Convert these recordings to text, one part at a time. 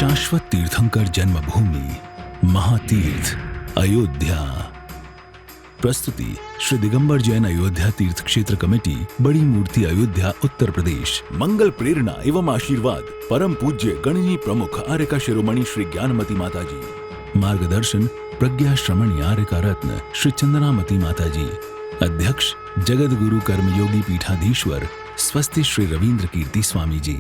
शाश्वत तीर्थंकर जन्मभूमि महातीर्थ अयोध्या। प्रस्तुति श्री दिगंबर जैन अयोध्या तीर्थ क्षेत्र कमेटी, बड़ी मूर्ति अयोध्या, उत्तर प्रदेश। मंगल प्रेरणा एवं आशीर्वाद परम पूज्य गणनी प्रमुख आर्यका शिरोमणि श्री ज्ञानमती माता जी। मार्गदर्शन प्रज्ञा श्रमणी आर्यका रत्न श्री चंदनामती माता जी। अध्यक्ष जगत गुरु कर्मयोगी पीठाधीश्वर स्वस्ति श्री रविंद्र कीर्ति स्वामी जी।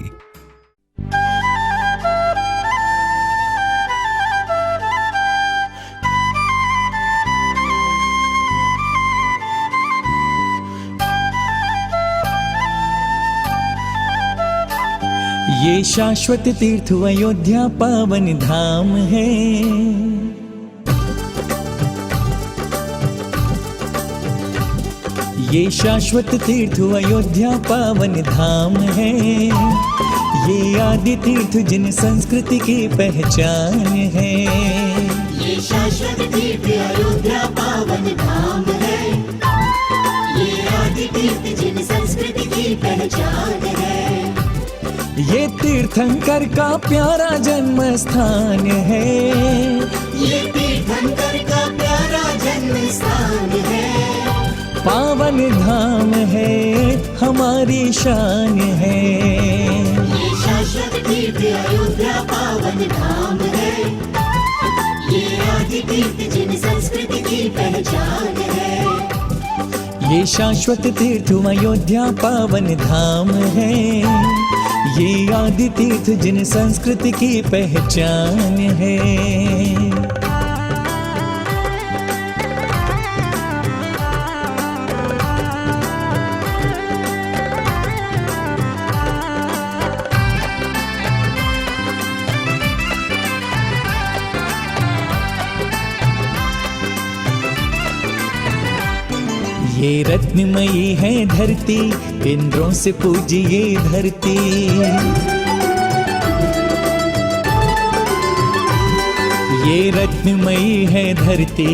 ये शाश्वत तीर्थ अयोध्या पावन धाम है। ये शाश्वत तीर्थ अयोध्या पावन धाम है। ये आदि तीर्थ जिन संस्कृति की पहचान है। ये शाश्वत तीर्थ अयोध्या पावन धाम है। ये आदि तीर्थ जिन संस्कृति की पहचान है। ये तीर्थंकर का प्यारा जन्म स्थान है। ये तीर्थंकर का प्यारा जन्म स्थान है। पावन धाम है, हमारी शान है। ये शाश्वत तीर्थ अयोध्या पावन धाम है। ये आदि तीर्थ जिन संस्कृति की पहचान है। ये शाश्वत तीर्थ अयोध्या पावन धाम है। ये आदि तीर्थ जिन संस्कृति की पहचान है। ये रत्नमयी है धरती, इंद्रों से पूजिए धरती। ये रत्नमयी है धरती,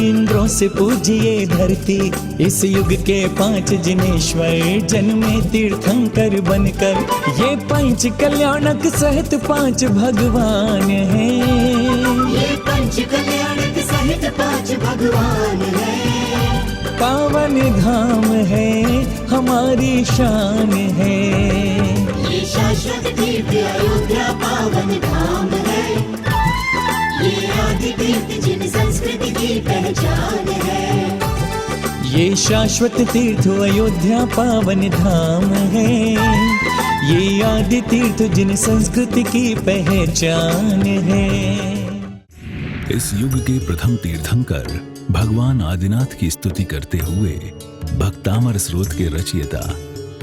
इंद्रों से पूजिए धरती। इस युग के 5 जिनेश्वर जन्मे तीर्थंकर बनकर। ये पंच कल्याणक सहित 5 भगवान हैं। ये पंच कल्याणक सहित 5 भगवान हैं। पावन धाम है, हमारी शान है। ये शाश्वत तीर्थ अयोध्या पावन धाम है। ये आदि तीर्थ जिन संस्कृति की पहचान है। ये शाश्वत तीर्थ अयोध्या पावन धाम है। ये आदि तीर्थ जिन संस्कृति की पहचान है। इस युग के प्रथम तीर्थंकर भगवान आदिनाथ की स्तुति करते हुए भक्तामर स्रोत के रचयिता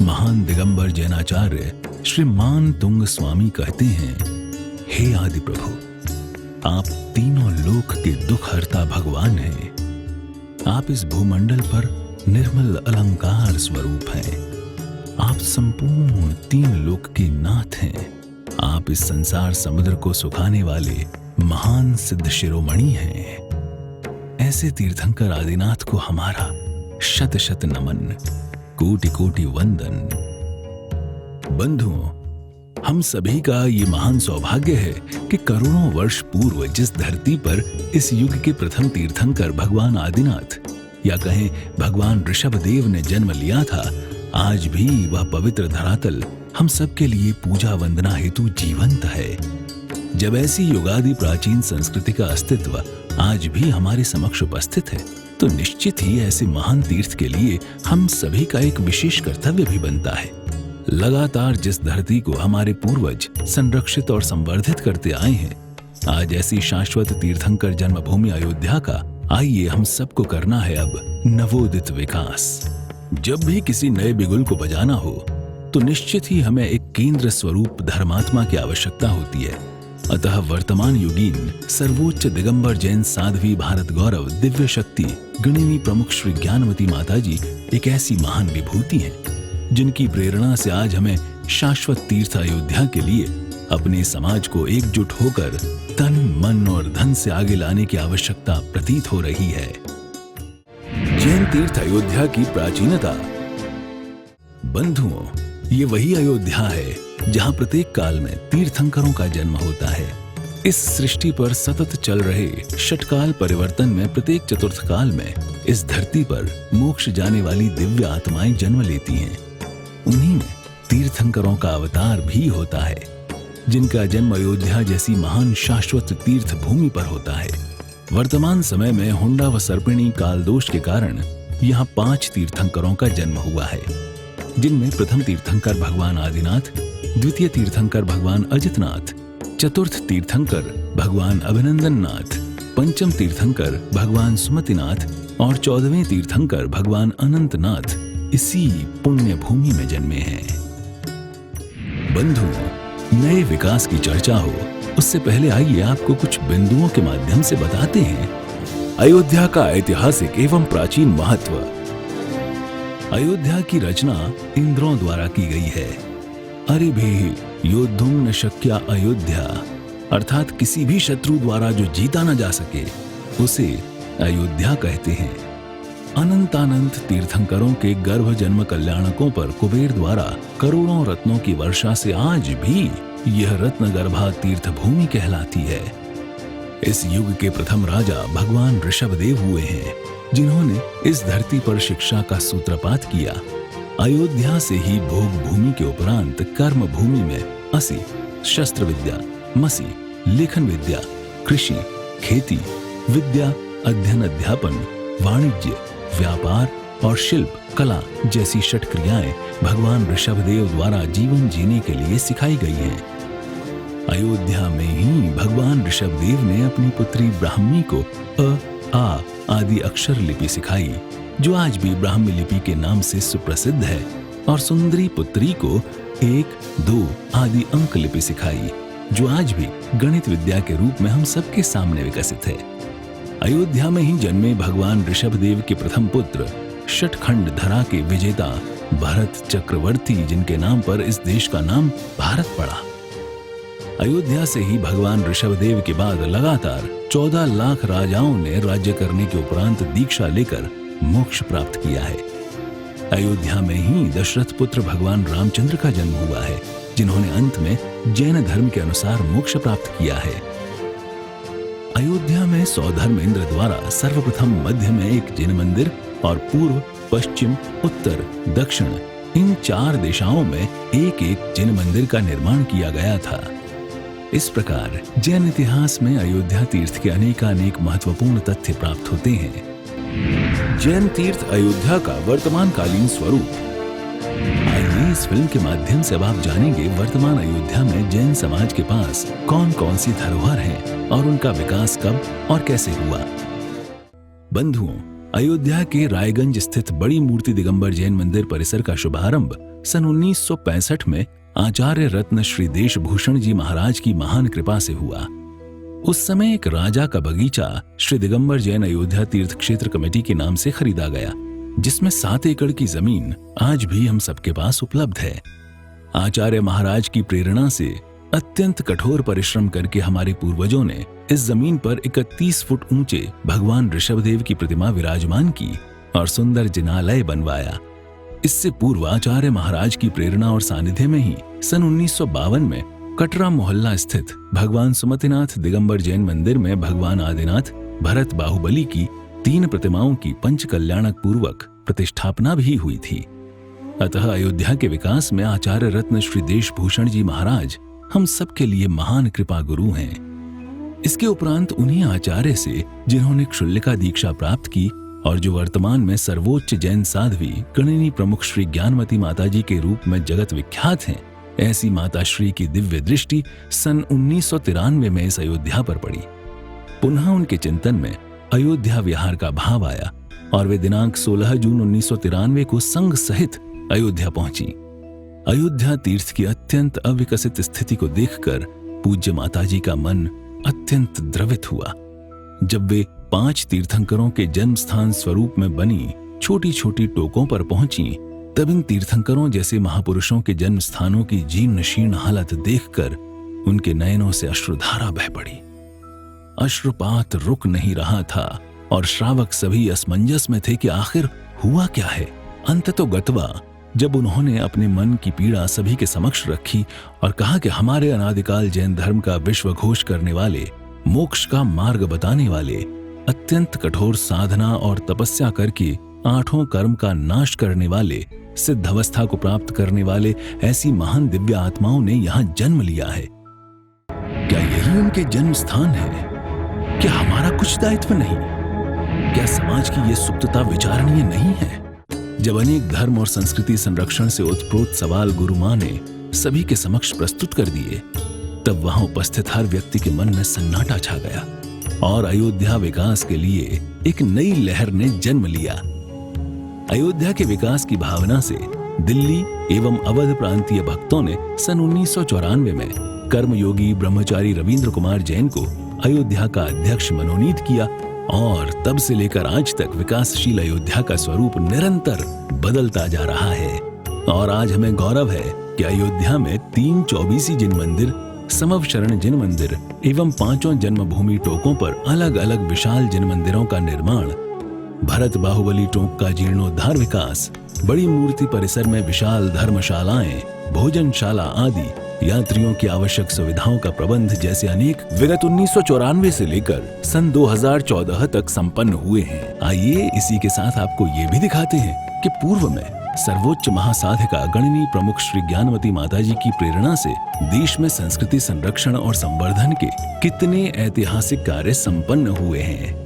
महान दिगंबर जैनाचार्य श्री मान तुंग स्वामी कहते हैं, हे आदि प्रभु, आप तीनों लोक के दुख हरता भगवान हैं। आप इस भूमंडल पर निर्मल अलंकार स्वरूप हैं। आप संपूर्ण 3 लोक के नाथ हैं। आप इस संसार समुद्र को सुखाने वाले महान सिद्ध शिरोमणि हैं। ऐसे तीर्थंकर आदिनाथ को हमारा शत शत नमन, कोटि कोटि वंदन। बंधुओं, हम सभी का ये महान सौभाग्य है कि करोड़ों वर्ष पूर्व जिस धरती पर इस युग के प्रथम तीर्थंकर भगवान आदिनाथ या कहें भगवान ऋषभदेव ने जन्म लिया था, आज भी वह पवित्र धरातल हम सबके लिए पूजा वंदना हेतु जीवंत है। जब ऐसी युगादि प्राचीन संस्कृति का अस्तित्व आज भी हमारे समक्ष उपस्थित है, तो निश्चित ही ऐसे महान तीर्थ के लिए हम सभी का एक विशेष कर्तव्य भी बनता है। लगातार जिस धरती को हमारे पूर्वज संरक्षित और संवर्धित करते आए हैं, आज ऐसी शाश्वत तीर्थंकर जन्मभूमि अयोध्या का आइए हम सबको करना है अब नवोदित विकास। जब भी किसी नए बिगुल को बजाना हो, तो निश्चित ही हमें एक केंद्र स्वरूप धर्मात्मा की आवश्यकता होती है। अतः वर्तमान युगीन सर्वोच्च दिगंबर जैन साध्वी भारत गौरव दिव्य शक्ति गणिनी प्रमुख श्री ज्ञानमती माता जी एक ऐसी महान विभूति हैं, जिनकी प्रेरणा से आज हमें शाश्वत तीर्थ अयोध्या के लिए अपने समाज को एकजुट होकर तन मन और धन से आगे लाने की आवश्यकता प्रतीत हो रही है। जैन तीर्थ अयोध्या की प्राचीनता। बंधुओं, ये वही अयोध्या है जहाँ प्रत्येक काल में तीर्थंकरों का जन्म होता है। इस सृष्टि पर सतत चल रहे षटकाल परिवर्तन में प्रत्येक चतुर्थ काल में इस धरती पर मोक्ष जाने वाली दिव्य आत्माएं जन्म लेती हैं। उन्हीं में तीर्थंकरों का अवतार भी होता है, जिनका जन्म अयोध्या जैसी महान शाश्वत तीर्थ भूमि पर होता है। वर्तमान समय में हुंडा व सर्पिणी कालदोष के कारण यहाँ 5 तीर्थंकरों का जन्म हुआ है, जिनमें प्रथम तीर्थंकर भगवान आदिनाथ, द्वितीय तीर्थंकर भगवान अजितनाथ, चतुर्थ तीर्थंकर भगवान अभिनंदननाथ, पंचम तीर्थंकर भगवान सुमतिनाथ और 14वें तीर्थंकर भगवान अनंतनाथ इसी पुण्य भूमि में जन्मे हैं। बंधुओं, नए विकास की चर्चा हो उससे पहले आइए आपको कुछ बिंदुओं के माध्यम से बताते हैं अयोध्या का ऐतिहासिक एवं प्राचीन महत्व। अयोध्या की रचना इंद्रों द्वारा की गई है। अरिभिः योद्धुं न शक्या अयोध्या, अर्थात किसी भी शत्रु द्वारा जो जीता न जा सके उसे अयोध्या कहते हैं। अनंतानंत तीर्थंकरों के गर्भ जन्म कल्याणकों पर कुबेर द्वारा करोड़ों रत्नों की वर्षा से आज भी यह रत्नगर्भा तीर्थ भूमि कहलाती है। इस युग के प्रथम राजा भगवान ऋषभदेव हुए हैं, जिन्होंने इस धरती पर शिक्षा का सूत्रपात किया। अयोध्या से ही भोग भूमि के उपरांत कर्म भूमि में असी, शस्त्र विद्या, मसी, लेखन विद्या, कृषि, खेती विद्या, अध्ययन अध्यापन, वाणिज्य, व्यापार और शिल्प कला जैसी षट क्रियाएं भगवान ऋषभदेव द्वारा जीवन जीने के लिए सिखाई गई हैं। अयोध्या में ही भगवान ऋषभदेव ने अपनी पुत्री ब्राह्मी को अ, आ आदि अक्षर लिपि सिखाई, जो आज भी ब्राह्मी लिपि के नाम से सुप्रसिद्ध है, और सुंदरी पुत्री को 1, 2 आदि अंक लिपि सिखाई, जो आज भी गणित विद्या के रूप में हम सबके सामने विकसित है। अयोध्या में ही जन्मे भगवान ऋषभदेव के प्रथम पुत्र षटखंड धरा के विजेता भरत चक्रवर्ती, जिनके नाम पर इस देश का नाम भारत पड़ा। अयोध्या से ही भगवान ऋषभदेव के बाद लगातार 14 लाख राजाओं ने राज्य करने के उपरांत दीक्षा लेकर मोक्ष प्राप्त किया है। अयोध्या में ही दशरथ पुत्र भगवान रामचंद्र का जन्म हुआ है, जिन्होंने अंत में जैन धर्म के अनुसार मोक्ष प्राप्त किया है। अयोध्या में सौधर्मेंद्र द्वारा सर्वप्रथम मध्य में एक जैन मंदिर और पूर्व, पश्चिम, उत्तर, दक्षिण इन 4 दिशाओं में एक जैन मंदिर का निर्माण किया गया था। इस प्रकार जैन इतिहास में अयोध्या तीर्थ के अनेकानेक महत्वपूर्ण तथ्य प्राप्त होते हैं। जैन तीर्थ अयोध्या का वर्तमान कालीन स्वरूप। आइए इस फिल्म के माध्यम से अब आप जानेंगे वर्तमान अयोध्या में जैन समाज के पास कौन कौन सी धरोहर हैं और उनका विकास कब और कैसे हुआ। बंधुओं, अयोध्या के रायगंज स्थित बड़ी मूर्ति दिगंबर जैन मंदिर परिसर का शुभारंभ सन 1965 में आचार्य रत्न श्री देशभूषण जी महाराज की महान कृपा से हुआ। उस समय एक राजा का बगीचा श्री दिगंबर जैन अयोध्या तीर्थ क्षेत्र कमेटी के नाम से खरीदा गया, जिसमें 7 एकड़ की जमीन आज भी हम सबके पास उपलब्ध है। आचार्य महाराज की प्रेरणा से अत्यंत कठोर परिश्रम करके हमारे पूर्वजों ने इस जमीन पर 31 फुट ऊंचे भगवान ऋषभदेव की प्रतिमा विराजमान की और सुंदर जिनालय बनवाया। इससे पूर्व आचार्य महाराज की प्रेरणा और सानिध्य में ही सन 1952 में कटरा मोहल्ला स्थित भगवान सुमतिनाथ दिगंबर जैन मंदिर में भगवान आदिनाथ, भरत बाहुबली की 3 प्रतिमाओं की पंच कल्याणक पूर्वक प्रतिष्ठापना भी हुई थी। अतः अयोध्या के विकास में आचार्य रत्न श्री देशभूषण जी महाराज हम सबके लिए महान कृपा गुरु हैं। इसके उपरांत उन्हीं आचार्य से जिन्होंने क्षुल्लिका दीक्षा प्राप्त की और जो वर्तमान में सर्वोच्च जैन साध्वी गणिनी प्रमुख श्री ज्ञानमती माताजी के रूप में जगत विख्यात हैं, ऐसी माताश्री की दिव्य दृष्टि सन 1993 में इस अयोध्या पर पड़ी। पुनः उनके चिंतन में अयोध्या विहार का भाव आया और वे दिनांक 16 जून 1993 को संघ सहित अयोध्या पहुंची। अयोध्या तीर्थ की अत्यंत अविकसित स्थिति को देखकर पूज्य माताजी का मन अत्यंत द्रवित हुआ। जब वे 5 तीर्थंकरों के जन्म स्थान स्वरूप में बनी छोटी छोटी टोकों पर पहुंची, तब इन तीर्थंकरों जैसे महापुरुषों के जन्म स्थानों की जीर्ण शीर्ण हालत देखकर उनके नयनों से अश्रुधारा बह पड़ी। अश्रुपात रुक नहीं रहा था और श्रावक सभी असमंजस में थे कि आखिर हुआ क्या है। अंततो गत्वा जब उन्होंने अपने मन की पीड़ा सभी के समक्ष रखी और कहा कि हमारे अनादिकाल जैन धर्म का विश्व घोष करने वाले, मोक्ष का मार्ग बताने वाले, अत्यंत कठोर साधना और तपस्या करके 8 कर्म का नाश करने वाले, सिद्ध अवस्था को प्राप्त करने वाले ऐसी महान दिव्य आत्माओं ने यहाँ जन्म लिया है, क्या यही उनके जन्म स्थान है? क्या हमारा कुछ दायित्व नहीं? क्या समाज की यह सुप्तता विचारणीय नहीं है? जब अनेक धर्म और संस्कृति संरक्षण से उत्प्रोत सवाल गुरु मां ने सभी के समक्ष प्रस्तुत कर दिए, तब वहां उपस्थित हर व्यक्ति के मन में सन्नाटा छा गया और अयोध्या विकास के लिए एक नई लहर ने जन्म लिया। अयोध्या के विकास की भावना से दिल्ली एवं अवध प्रांतीय भक्तों ने सन 1994 में कर्मयोगी ब्रह्मचारी रविंद्र कुमार जैन को अयोध्या का अध्यक्ष मनोनीत किया और तब से लेकर आज तक विकासशील अयोध्या का स्वरूप निरंतर बदलता जा रहा है। और आज हमें गौरव है कि अयोध्या में 3 चौबीसी जिन मंदिर, समव शरण जिन मंदिर एवं 5 जन्मभूमि टोकों पर अलग अलग विशाल जिन मंदिरों का निर्माण, भरत बाहुबली टोंक का जीर्णोद्धार विकास, बड़ी मूर्ति परिसर में विशाल धर्मशालाएं, भोजनशाला आदि, यात्रियों की आवश्यक सुविधाओं का प्रबंध जैसे अनेक विगत 1994 से लेकर सन 2014 तक संपन्न हुए हैं। आइए इसी के साथ आपको ये भी दिखाते हैं कि पूर्व में सर्वोच्च महासाधिका गणनी प्रमुख श्री ज्ञानवती माताजी की प्रेरणा से देश में संस्कृति संरक्षण और संवर्धन के कितने ऐतिहासिक कार्य संपन्न हुए हैं।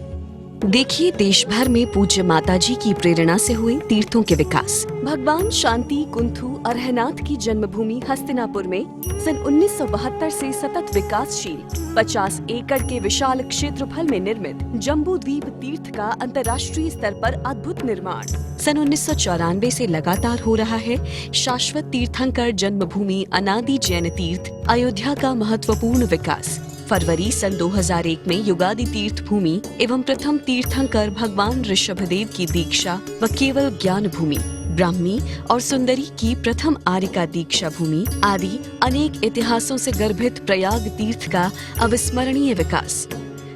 देखिए देश भर में पूज्य माताजी की प्रेरणा से हुए तीर्थों के विकास। भगवान शांति कुंथु अरहनाथ की जन्मभूमि हस्तिनापुर में सन 1972 से सतत विकासशील 50 एकड़ के विशाल क्षेत्रफल में निर्मित जम्बू द्वीप तीर्थ का अंतर्राष्ट्रीय स्तर पर अद्भुत निर्माण सन 1994 से लगातार हो रहा है। शाश्वत तीर्थंकर जन्मभूमि अनादि जैन तीर्थ अयोध्या का महत्वपूर्ण विकास। फरवरी सन 2001 में युगादि तीर्थ भूमि एवं प्रथम तीर्थंकर भगवान ऋषभदेव की दीक्षा व केवल ज्ञान भूमि, ब्राह्मी और सुंदरी की प्रथम आर्यिका दीक्षा भूमि आदि अनेक इतिहासों से गर्भित प्रयाग तीर्थ का अविस्मरणीय विकास।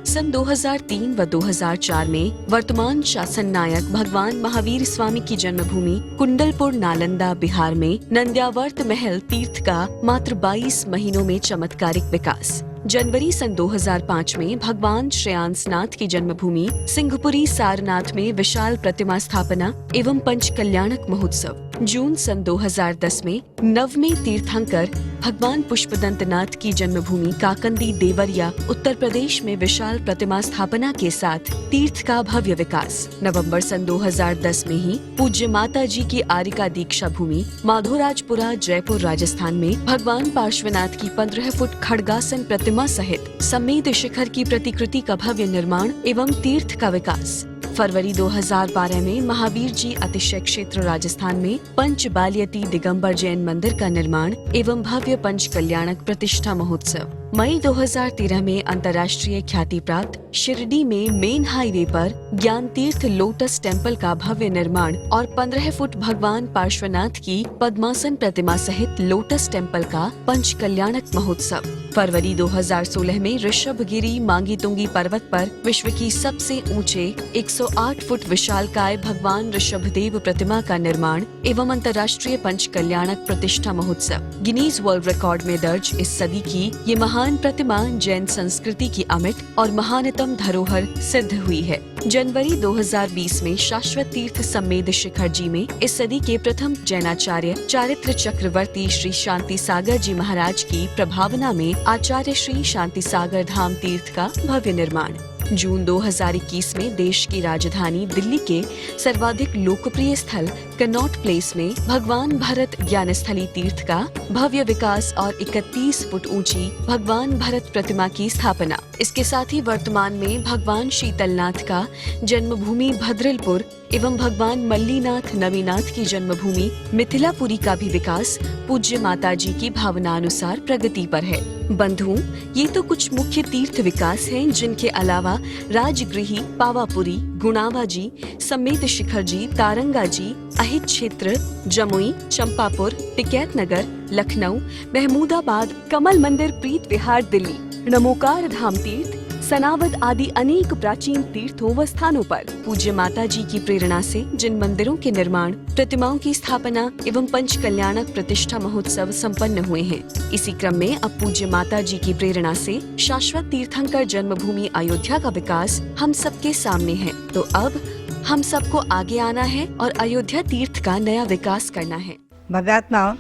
सन 2003 व 2004 में वर्तमान शासन नायक भगवान महावीर स्वामी की जन्मभूमि कुंडलपुर नालंदा बिहार में नंद्यावर्त महल तीर्थ का मात्र 22 महीनों में चमत्कारिक विकास। जनवरी सन 2005 में भगवान श्रेयांसनाथ की जन्मभूमि सिंहपुरी सारनाथ में विशाल प्रतिमा स्थापना एवं पंचकल्याणक महोत्सव। जून सन 2010 में नववें तीर्थंकर भगवान पुष्पदंतनाथ की जन्मभूमि काकंदी देवरिया उत्तर प्रदेश में विशाल प्रतिमा स्थापना के साथ तीर्थ का भव्य विकास। नवंबर सन 2010 में ही पूज्य माता जी की आर्यिका दीक्षा भूमि माधोराजपुरा जयपुर राजस्थान में भगवान पार्श्वनाथ की 15 फुट खड्गासन प्रतिमा सहित समेत शिखर की प्रतिकृति का भव्य निर्माण एवं तीर्थ का विकास। फरवरी 2012 में महावीर जी अतिशय क्षेत्र राजस्थान में पंच बालियती दिगंबर जैन मंदिर का निर्माण एवं भव्य पंच कल्याणक प्रतिष्ठा महोत्सव। मई 2013 में अंतर्राष्ट्रीय ख्याति प्राप्त शिरडी में मेन हाईवे पर ज्ञान तीर्थ लोटस टेम्पल का भव्य निर्माण और 15 फुट भगवान पार्श्वनाथ की पद्मासन प्रतिमा सहित लोटस टेम्पल का पंच कल्याणक महोत्सव। फरवरी 2016 में ऋषभगिरी मांगी तुंगी पर्वत पर विश्व की सबसे ऊंचे 108 फुट विशालकाय भगवान ऋषभदेव प्रतिमा का निर्माण एवं अंतर्राष्ट्रीय पंच कल्याणक प्रतिष्ठा महोत्सव। गिनीज वर्ल्ड रिकॉर्ड में दर्ज इस सदी की ये महान प्रतिमा जैन संस्कृति की अमिट और महानतम धरोहर सिद्ध हुई है। जनवरी 2020 में शाश्वत तीर्थ सम्मेद शिखर जी में इस सदी के प्रथम जैनाचार्य चारित्र चक्रवर्ती श्री शांति सागर जी महाराज की प्रभावना में आचार्य श्री शांति सागर धाम तीर्थ का भव्य निर्माण। जून 2021 में देश की राजधानी दिल्ली के सर्वाधिक लोकप्रिय स्थल कनॉट प्लेस में भगवान भरत ज्ञानस्थली तीर्थ का भव्य विकास और 31 फुट ऊंची भगवान भरत प्रतिमा की स्थापना। इसके साथ ही वर्तमान में भगवान शीतलनाथ का जन्मभूमि भद्रलपुर एवं भगवान मल्लीनाथ नवीनाथ की जन्मभूमि मिथिलापुरी का भी विकास पूज्य माताजी की भावना अनुसार प्रगति पर है। बंधुओं, ये तो कुछ मुख्य तीर्थ विकास हैं, जिनके अलावा राजगृही, पावापुरी, गुणावा जी, समेत शिखर जी, तारंगा जी, अहित क्षेत्र, जमुई, चंपापुर, टिकैत नगर, लखनऊ, महमूदाबाद, कमल मंदिर, प्रीत विहार दिल्ली, नमोकार धाम तीर्थ, सनावद आदि अनेक प्राचीन तीर्थों व स्थानों पर पूज्य माता जी की प्रेरणा से जिन मंदिरों के निर्माण, प्रतिमाओं की स्थापना एवं पंच कल्याणक प्रतिष्ठा महोत्सव संपन्न हुए हैं, इसी क्रम में अब पूज्य माता जी की प्रेरणा से शाश्वत तीर्थंकर जन्मभूमि अयोध्या का विकास हम सबके सामने है। तो अब हम सबको आगे आना है और अयोध्या तीर्थ का नया विकास करना है। भव्यात्माओं,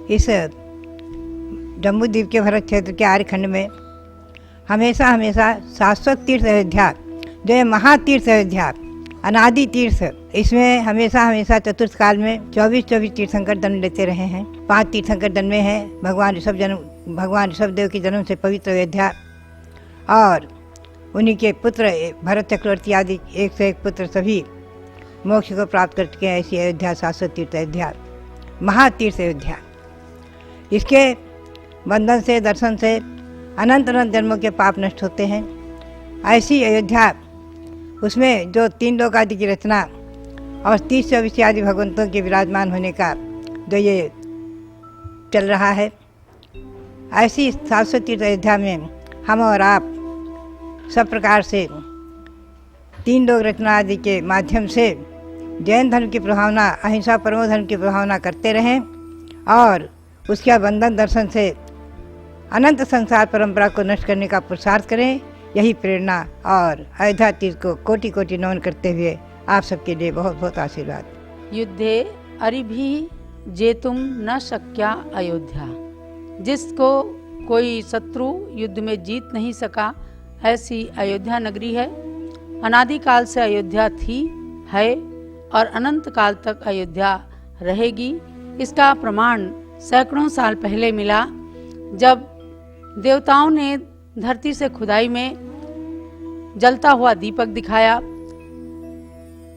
इस जम्मू द्वीप के भरत क्षेत्र के आर्यखंड में हमेशा शाश्वत तीर्थ अयोध्या, जो है महातीर्थ अयोध्या, अनादि तीर्थ, इसमें हमेशा चतुर्थ काल में 24 तीर्थंकर जन्म लेते रहे हैं। 5 तीर्थंकर जन्मे हैं। भगवान ऋषभदेव के जन्म से पवित्र अयोध्या और उन्हीं के पुत्र भरत चक्रवर्ती आदि 1 से 1 पुत्र सभी मोक्ष को प्राप्त कर चुके हैं। ऐसी अयोध्या शाश्वत तीर्थ अयोध्या, महातीर्थ अयोध्या। इसके बंधन से, दर्शन से अनंत जन्मों के पाप नष्ट होते हैं। ऐसी अयोध्या, उसमें जो 3 लोक आदि की रचना और 30-24 आदि भगवंतों के विराजमान होने का जो ये चल रहा है, ऐसी शाश्वत तीर्थ अयोध्या में हम और आप सब प्रकार से 3 लोक रचना आदि के माध्यम से जैन धर्म की प्रभावना, अहिंसा परमो धर्म की प्रभावना करते रहें और उसके बंधन दर्शन से अनंत संसार परंपरा को नष्ट करने का पुरुषार्थ करें। यही प्रेरणा और अयोध्या तीर्थ को कोटि कोटि नमन करते हुए आप सबके लिए बहुत बहुत आशीर्वाद। युद्धे अरिभि जेतुम न शक्या अयोध्या, जिसको कोई शत्रु युद्ध में जीत नहीं सका, ऐसी अयोध्या नगरी है। अनादिकाल से अयोध्या थी, है और अनंत काल तक अयोध्या रहेगी। इसका प्रमाण सैकड़ों साल पहले मिला, जब देवताओं ने धरती से खुदाई में जलता हुआ दीपक दिखाया,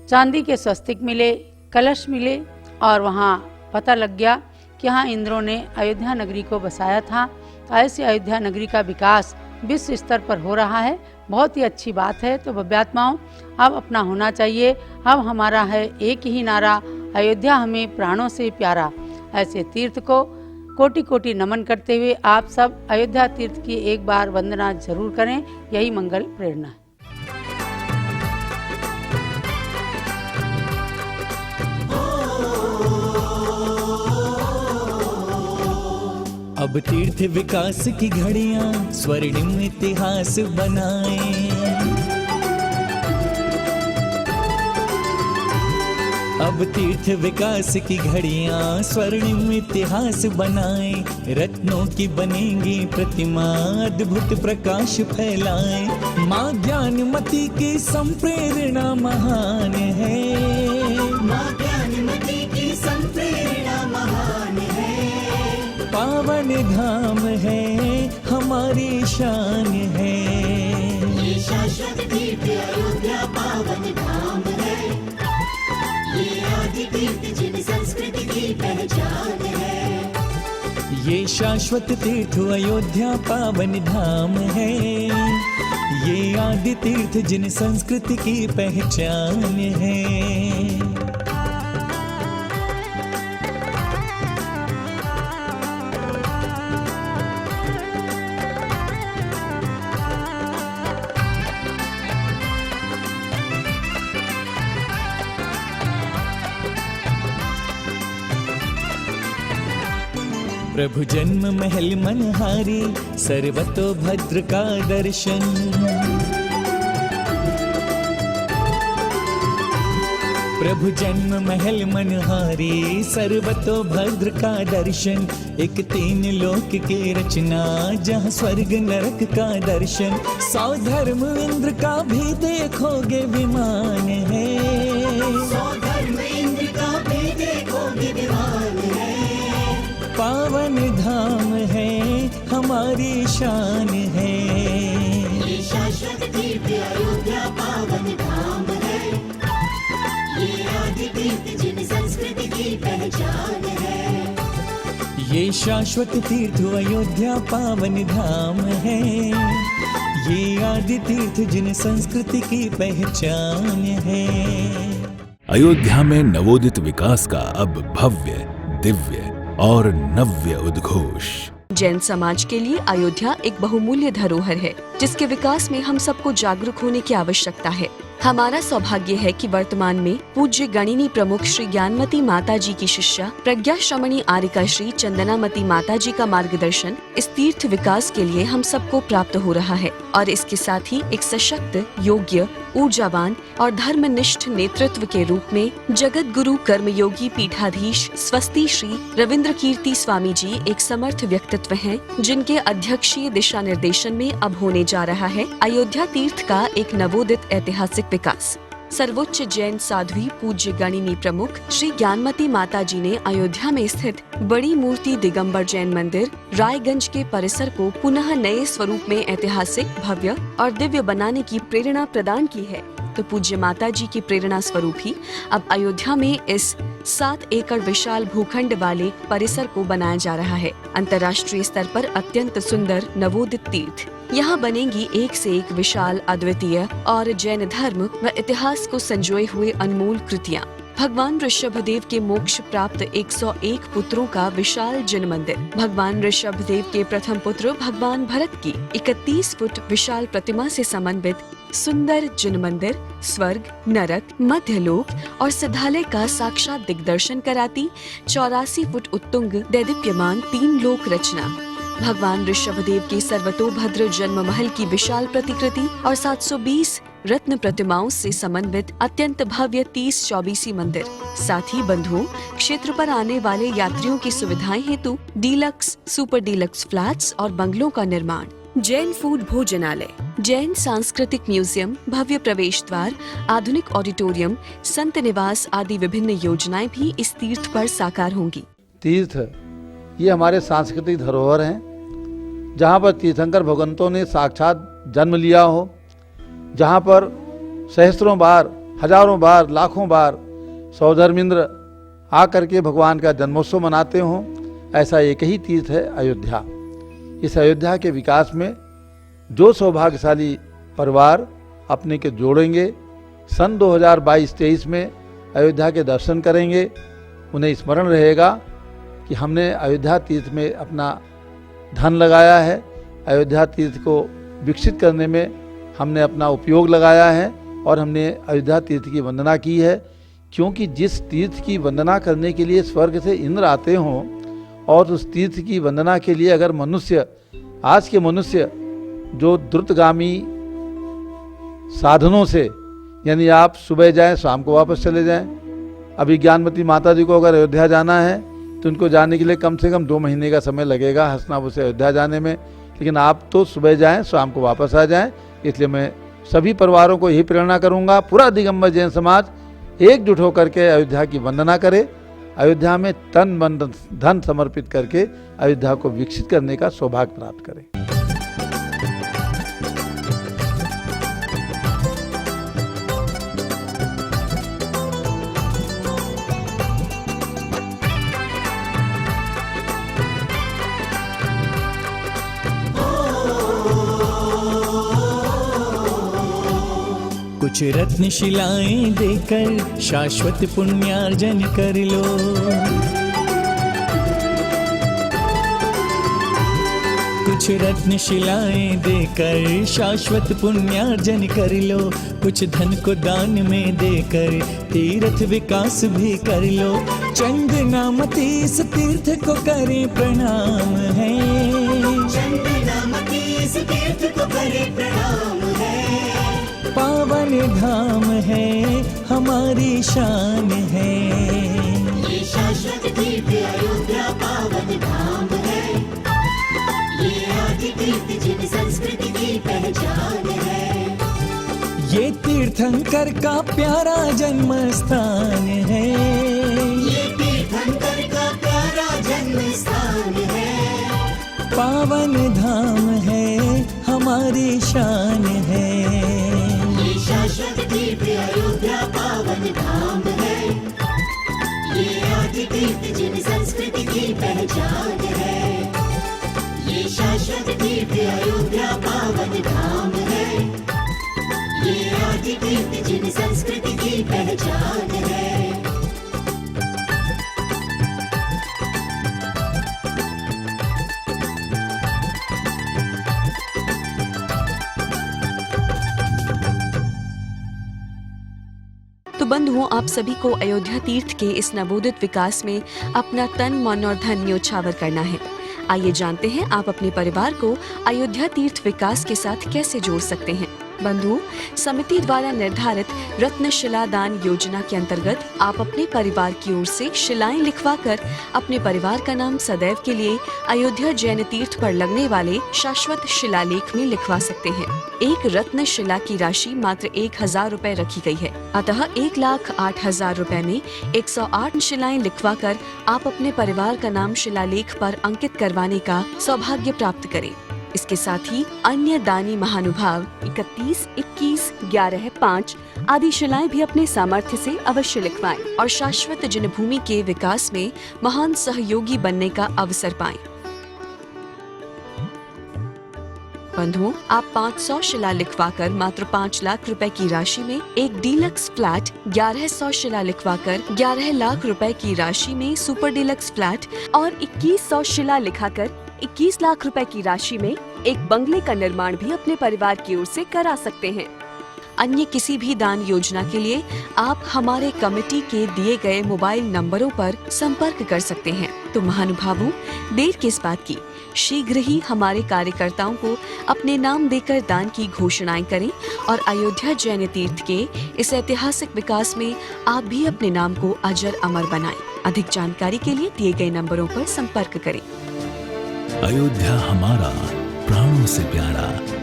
चांदी के स्वस्तिक मिले, कलश मिले और वहाँ पता लग गया कि हाँ, इंद्रों ने अयोध्या नगरी को बसाया था। ऐसी अयोध्या नगरी का विकास विश्व स्तर पर हो रहा है। बहुत ही अच्छी बात है। तो भव्यात्माओं, अब अपना होना चाहिए। अब हमारा है एक ही नारा, अयोध्या हमें प्राणों से प्यारा। ऐसे तीर्थ को कोटि कोटि नमन करते हुए आप सब अयोध्या तीर्थ की एक बार वंदना जरूर करें। यही मंगल प्रेरणा है। अब तीर्थ विकास की घड़ियां स्वर्णिम इतिहास बनाएं। अब तीर्थ विकास की घड़ियां स्वर्णिम इतिहास बनाएं। रत्नों की बनेंगी प्रतिमा, अद्भुत प्रकाश फैलाएं। माँ ज्ञानमती की संप्रेरणा महान है, माँ ज्ञानमती की संप्रेरणा महान है। पावन धाम है, हमारी शान है। ये शाश्वत तीर्थ अयोध्या पावन धाम है। ये आदि तीर्थ जिन संस्कृति की पहचान है। ये शाश्वत तीर्थ अयोध्या पावन धाम है। ये आदि तीर्थ जिन संस्कृति की पहचान है। प्रभु जन्म महल मनहारी, सर्वतो भद्र का दर्शन। प्रभु जन्म महल मनहारी, सर्वतो भद्र का दर्शन। एक 3 लोक के रचना, जहाँ स्वर्ग नरक का दर्शन। 100 धर्म इंद्र का भी देखोगे विमान है। 100 धर्म इंद्र का भी देखोगे विमान है। पावन धाम है, हमारी शान है। ये शाश्वत तीर्थ अयोध्या पावन धाम है। ये आदि तीर्थ जिन संस्कृति की पहचान है। ये शाश्वत तीर्थ अयोध्या पावन धाम है। ये आदि तीर्थ जिन संस्कृति की पहचान है। अयोध्या में नवोदित विकास का अब भव्य, दिव्य और नव्य उद्घोष। जैन समाज के लिए अयोध्या एक बहुमूल्य धरोहर है, जिसके विकास में हम सबको जागरूक होने की आवश्यकता है। हमारा सौभाग्य है कि वर्तमान में पूज्य गणिनी प्रमुख श्री ज्ञानमती माता जी की शिष्या प्रज्ञा श्रमणी आरिका श्री चंदनामती माता जी का मार्गदर्शन इस तीर्थ विकास के लिए हम सबको प्राप्त हो रहा है और इसके साथ ही एक सशक्त, योग्य, ऊर्जावान और धर्मनिष्ठ नेतृत्व के रूप में जगत गुरु कर्मयोगी पीठाधीश स्वस्ति श्री रविंद्र कीर्ति स्वामी जी एक समर्थ व्यक्तित्व हैं, जिनके अध्यक्षीय दिशा निर्देशन में अब होने जा रहा है अयोध्या तीर्थ का एक नवोदित ऐतिहासिक विकास। सर्वोच्च जैन साध्वी पूज्य गणिनी प्रमुख श्री ज्ञानमती माता जी ने अयोध्या में स्थित बड़ी मूर्ति दिगंबर जैन मंदिर रायगंज के परिसर को पुनः नए स्वरूप में ऐतिहासिक, भव्य और दिव्य बनाने की प्रेरणा प्रदान की है। तो पूज्य माता जी की प्रेरणा स्वरूप ही अब अयोध्या में इस 7 एकड़ विशाल भूखंड वाले परिसर को बनाया जा रहा है। अंतर्राष्ट्रीय स्तर पर अत्यंत सुंदर नवोदित तीर्थ यहाँ बनेंगी एक से एक विशाल, अद्वितीय और जैन धर्म व इतिहास को संजोए हुए अनमोल कृतियाँ। भगवान ऋषभदेव के मोक्ष प्राप्त 101 पुत्रों का विशाल जिन मंदिर, भगवान ऋषभदेव के प्रथम पुत्र भगवान भरत की 31 फुट विशाल प्रतिमा से समन्वित सुंदर जिन मंदिर, स्वर्ग, नरक, मध्यलोक और सिद्धालय का साक्षात दिग्दर्शन कराती 84 फुट उत्तुंग दैदीप्यमान 3 लोक रचना, भगवान ऋषभदेव के सर्वतोभद्र जन्म महल की विशाल प्रतिकृति और 720 रत्न प्रतिमाओं से समन्वित अत्यंत भव्य 30-24 मंदिर। साथ ही बंधुओं, क्षेत्र पर आने वाले यात्रियों की सुविधाएं हेतु डीलक्स, सुपर डीलक्स फ्लैट्स और बंगलों का निर्माण, जैन फूड भोजनालय, जैन सांस्कृतिक म्यूजियम, भव्य प्रवेश द्वार, आधुनिक ऑडिटोरियम, संत निवास आदि विभिन्न योजनाएं भी इस तीर्थ पर साकार होंगी। तीर्थ ये हमारे सांस्कृतिक धरोहर हैं, जहाँ पर तीर्थंकर भगवंतों ने साक्षात जन्म लिया हो, जहाँ पर सहस्त्रों बार, हजारों बार, लाखों बार सौधर्मिंद्र आकर के भगवान का जन्मोत्सव मनाते हों, ऐसा एक ही तीर्थ है अयोध्या। इस अयोध्या के विकास में जो सौभाग्यशाली परिवार अपने के जोड़ेंगे, सन 2022-23 में अयोध्या के दर्शन करेंगे, उन्हें स्मरण रहेगा कि हमने अयोध्या तीर्थ में अपना धन लगाया है, अयोध्या तीर्थ को विकसित करने में हमने अपना उपयोग लगाया है और हमने अयोध्या तीर्थ की वंदना की है। क्योंकि जिस तीर्थ की वंदना करने के लिए स्वर्ग से इंद्र आते हों और उस तीर्थ की वंदना के लिए अगर मनुष्य, आज के मनुष्य जो द्रुतगामी साधनों से, यानी आप सुबह जाएं शाम को वापस चले जाएं, अभी ज्ञानमती माता जी को अगर अयोध्या जाना है तो उनको जाने के लिए कम से कम 2 महीने का समय लगेगा हसनापुर से अयोध्या जाने में, लेकिन आप तो सुबह जाएं शाम को वापस आ जाएं। इसलिए मैं सभी परिवारों को यही प्रेरणा करूंगा, पूरा दिगंबर जैन समाज एकजुट होकर के अयोध्या की वंदना करे, अयोध्या में तन मन धन समर्पित करके अयोध्या को विकसित करने का सौभाग्य प्राप्त करें। कुछ रत्न शिलाएं देकर शाश्वत पुण्यार्जन कर लो, कुछ रत्न शिलाएं देकर शाश्वत पुण्यार्जन कर लो, कुछ धन को दान में देकर तीर्थ विकास भी कर लो। चंदनामती इस तीर्थ को करें प्रणाम है, चंदनामती इस तीर्थ को करे प्रणाम है, पावन धाम है हमारी शान है। ये शाश्वत तीर्थ अयोध्या पावन धाम है, ये आदि तीर्थ जिन संस्कृति की पहचान है, ये तीर्थंकर का प्यारा जन्म स्थान है, ये तीर्थंकर का प्यारा जन्म स्थान है, पावन धाम है हमारी शान है। शाश्वत तीर्थ अयोध्या पावन धाम है, ये आदि तीर्थ जिन संस्कृति की पहचान है, ये शाश्वत तीर्थ अयोध्या पावन धाम है, ये आदि तीर्थ जिन संस्कृति की पहचान है। तो बंधुओं, आप सभी को अयोध्या तीर्थ के इस नवोदित विकास में अपना तन, मन और धन न्योछावर करना है। आइए जानते हैं आप अपने परिवार को अयोध्या तीर्थ विकास के साथ कैसे जोड़ सकते हैं। बंधु, समिति द्वारा निर्धारित रत्न शिला दान योजना के अंतर्गत आप अपने परिवार की ओर से शिलाएं लिखवाकर अपने परिवार का नाम सदैव के लिए अयोध्या जैन तीर्थ पर लगने वाले शाश्वत शिलालेख में लिखवा सकते हैं। एक रत्न शिला की राशि मात्र 1000 रुपए रखी गई है, अतः 1,08,000 रुपए में 108 शिलाएं लिखवाकर आप अपने परिवार का नाम शिलालेख पर अंकित करवाने का सौभाग्य प्राप्त करें। इसके साथ ही अन्य दानी महानुभाव 31, 21, 11, 5 आदि शिलाएं भी अपने सामर्थ्य से अवश्य लिखवाएं और शाश्वत जन्मभूमि के विकास में महान सहयोगी बनने का अवसर पाएं। बंधुओं, आप 500 शिला लिखवाकर मात्र 5 लाख रुपए की राशि में एक डीलक्स फ्लैट, 1100 शिला लिखवाकर 11 लाख रुपए की राशि में सुपर डीलक्स फ्लैट और 2100 शिला लिखाकर 21 लाख रुपए की राशि में एक बंगले का निर्माण भी अपने परिवार की ओर से करा सकते हैं। अन्य किसी भी दान योजना के लिए आप हमारे कमेटी के दिए गए मोबाइल नंबरों पर संपर्क कर सकते हैं। तो महानुभावों, देर किस बात की, शीघ्र ही हमारे कार्यकर्ताओं को अपने नाम देकर दान की घोषणाएं करें और अयोध्या जैन तीर्थ के इस ऐतिहासिक विकास में आप भी अपने नाम को अजर अमर बनाएं। अधिक जानकारी के लिए दिए गए नंबरों पर संपर्क करें। अयोध्या हमारा प्राणों से प्यारा।